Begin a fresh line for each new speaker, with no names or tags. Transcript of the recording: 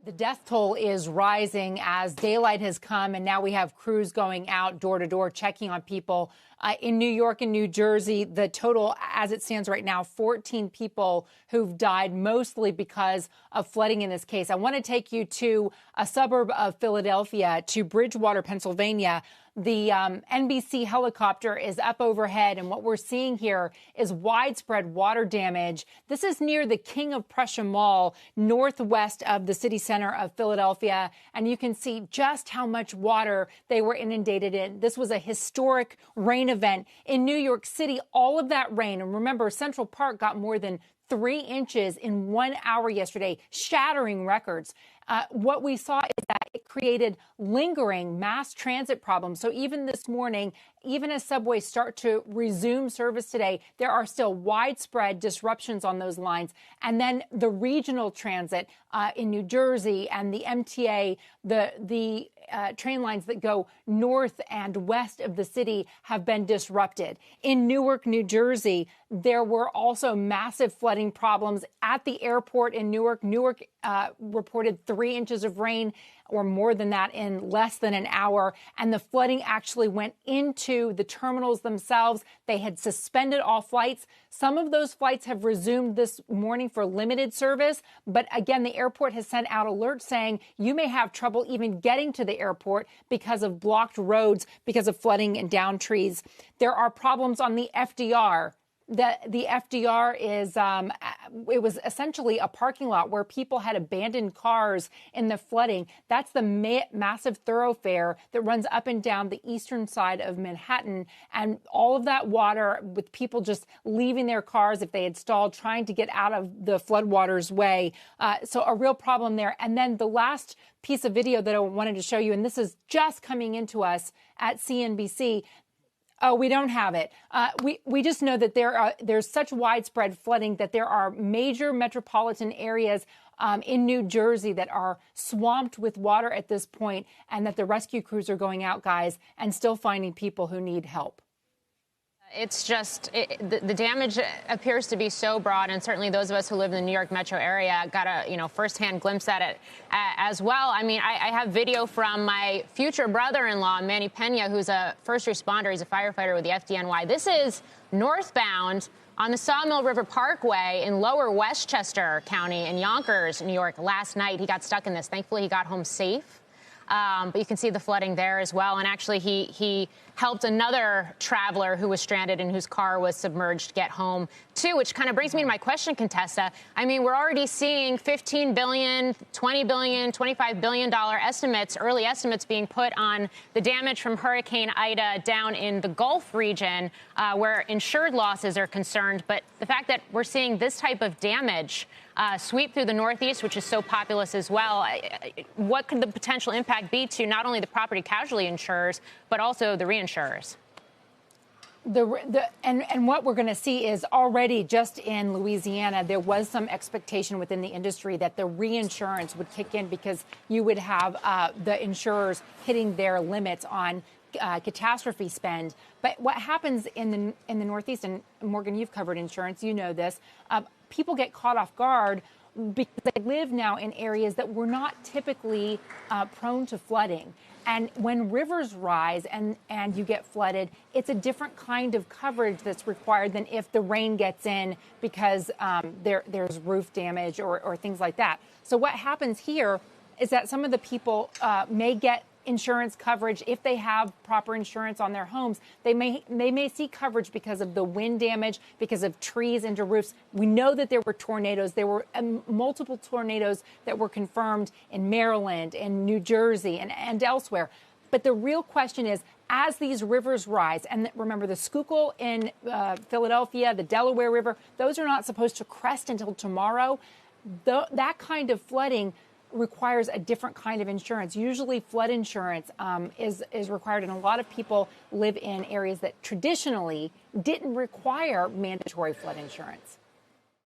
The death toll is rising as daylight has come, and now we have crews going out door to door checking on people. In New York and New Jersey, the total, as it stands right now, 14 people who've died, mostly because of flooding in this case. I want to take you to a suburb of Philadelphia, to Bridgewater, Pennsylvania. The NBC helicopter is up overhead, and what we're seeing here is widespread water damage. This is near the King of Prussia Mall, northwest of the city center of Philadelphia, and you can see just how much water they were inundated in. This was a historic rain event in New York City. All of that rain, and remember, Central Park got more than 3 inches in 1 hour yesterday, shattering records. What we saw is that it created lingering mass transit problems. So even this morning, even as subways start to resume service today, there are still widespread disruptions on those lines. And then the regional transit in New Jersey and the MTA, the train lines that go north and west of the city have been disrupted. In Newark, New Jersey, there were also massive flooding problems at the airport in Newark. Newark reported 3 inches of rain or more than that in less than an hour. And the flooding actually went into the terminals themselves. They had suspended all flights. Some of those flights have resumed this morning for limited service. But again, the airport has sent out alerts saying you may have trouble even getting to the airport because of blocked roads, because of flooding and downed trees. There are problems on the FDR. The FDR is, it was essentially a parking lot where people had abandoned cars in the flooding. That's the massive thoroughfare that runs up and down the eastern side of Manhattan. And all of that water with people just leaving their cars if they had stalled, trying to get out of the floodwaters way. So a real problem there. And then the last piece of video that I wanted to show you, and this is just coming into us at CNBC. Oh, we don't have it. We just know that there's such widespread flooding that there are major metropolitan areas in New Jersey that are swamped with water at this point, and that the rescue crews are going out, guys, and still finding people who need help.
It's just the damage appears to be so broad, and certainly those of us who live in the New York metro area got a firsthand glimpse at it as well. I mean, I have video from my future brother-in-law, Manny Pena, who's a first responder. He's a firefighter with the FDNY. This is northbound on the Sawmill River Parkway in Lower Westchester County in Yonkers, New York. Last night, he got stuck in this. Thankfully, he got home safe. But you can see the flooding there as well. And actually, he helped another traveler who was stranded and whose car was submerged get home, too, which kind of brings me to my question, Contessa. I mean, we're already seeing $15 billion, $20 billion, $25 billion estimates, early estimates being put on the damage from Hurricane Ida down in the Gulf region, where insured losses are concerned. But the fact that we're seeing this type of damage sweep through the Northeast, which is so populous as well, what could the potential impact be to not only the property casualty insurers, but also the reinsurers? And what we're going to see is already just in Louisiana, there was some expectation within the industry that the reinsurance would kick in because you would have the insurers hitting their limits on catastrophe spend. But what happens in the Northeast, and Morgan, you've covered insurance, you know this, people get caught off guard because they live now in areas that were not typically prone to flooding. And when rivers rise and you get flooded, it's a different kind of coverage that's required than if the rain gets in because there's roof damage or things like that. So what happens here is that some of the people may get insurance coverage if they have proper insurance on their homes. They may see coverage because of the wind damage, because of trees into roofs. We know that there were tornadoes. There were multiple tornadoes that were confirmed in Maryland and New Jersey and elsewhere. But the real question is, as these rivers rise, and remember the Schuylkill in Philadelphia, the Delaware River, those are not supposed to crest until tomorrow. That kind of flooding requires a different kind of insurance. Usually flood insurance is required, and a lot of people live in areas that traditionally didn't require mandatory flood insurance.